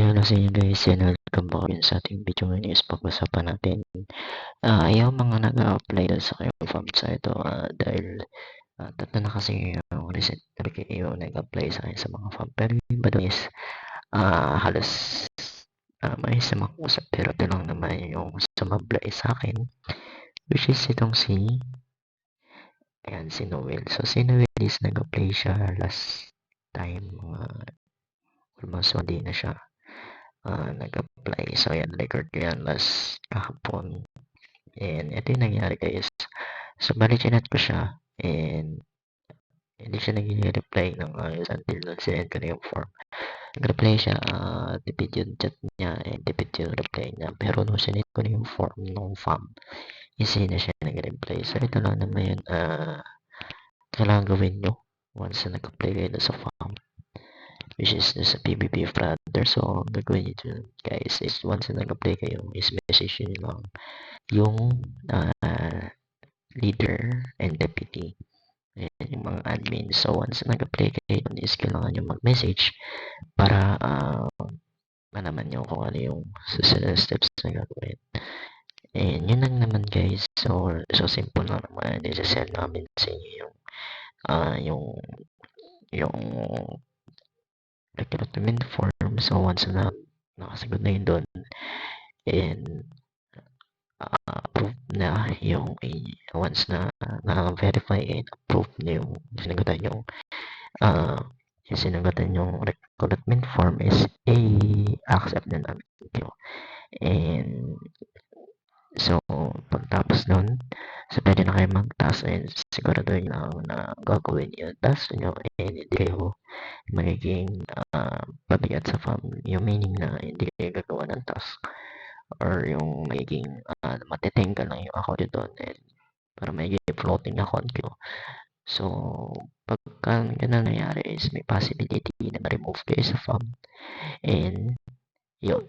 hello sa inyo guys, and welcome back yun sa ating video ngayon is pag-usapan natin yung mga nag-a-apply sa kayong farm sa ito dahil tatlo na kasi yung recent na yung nag-apply sa akin sa mga farm pero yung iba doon is halos may isa makausap pero ito lang naman yung sumabla sa akin which is itong si Noel. So si Noel is nag-apply siya last time almost 1 day na siya nag-apply. So, yan, record ko yan last kahapon. And ito yung nangyari guys. So, bali chinat ko siya and hindi siya nag-reply ng ayos until nun sinend ko na yung form. Nag-reply siya, tipid yung chat niya and tipid yung reply niya. Pero nung sinend ko na yung form ng farm, hindi na siya nag-reply. So, ito lang naman yun, kailangan gawin nyo once na nag-apply kayo sa farm. Which is sa PBB Frander. So, ang gagawin nyo dyan, guys, is once na nag-apply kayo, is message nyo lang yung leader and deputy and yung mga admin. So, once na nag-apply kayo, is kailangan nyo mag-message para malaman nyo kung ano yung susunod steps na gagawin. And yun lang naman guys. So simple lang naman. Isa-send namin sa inyo yung recruitment form. So once na nakasagot na yun doon and approve na yung once na na-verify and approve na yung sinagutan yung recruitment form is accept na namin kayo. And so pagtapos nun so pwede na kayo mag-task and siguraduhin lang na gagawin yung task nyo and hindi kayo magiging pabigat sa farm, yung meaning na hindi kayo gagawa ng task or yung magiging matitengga lang yung account nyo doon and para magiging floating account nyo. So pagka ganun nangyari is may possibility na ma-remove kayo sa farm and yun.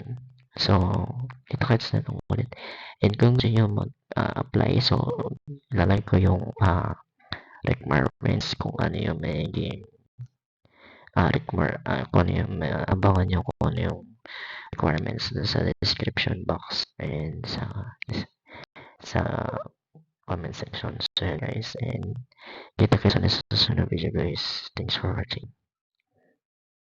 So kita-kits na lang ulit and kung gusto nyo mag-apply so lalagay ko yung requirements kung ano yung magiging kung ano yung abangan nyo kung ano yung requirements sa description box and sa comment section. So guys, and kita kayo sa susunod video guys. Thanks for watching.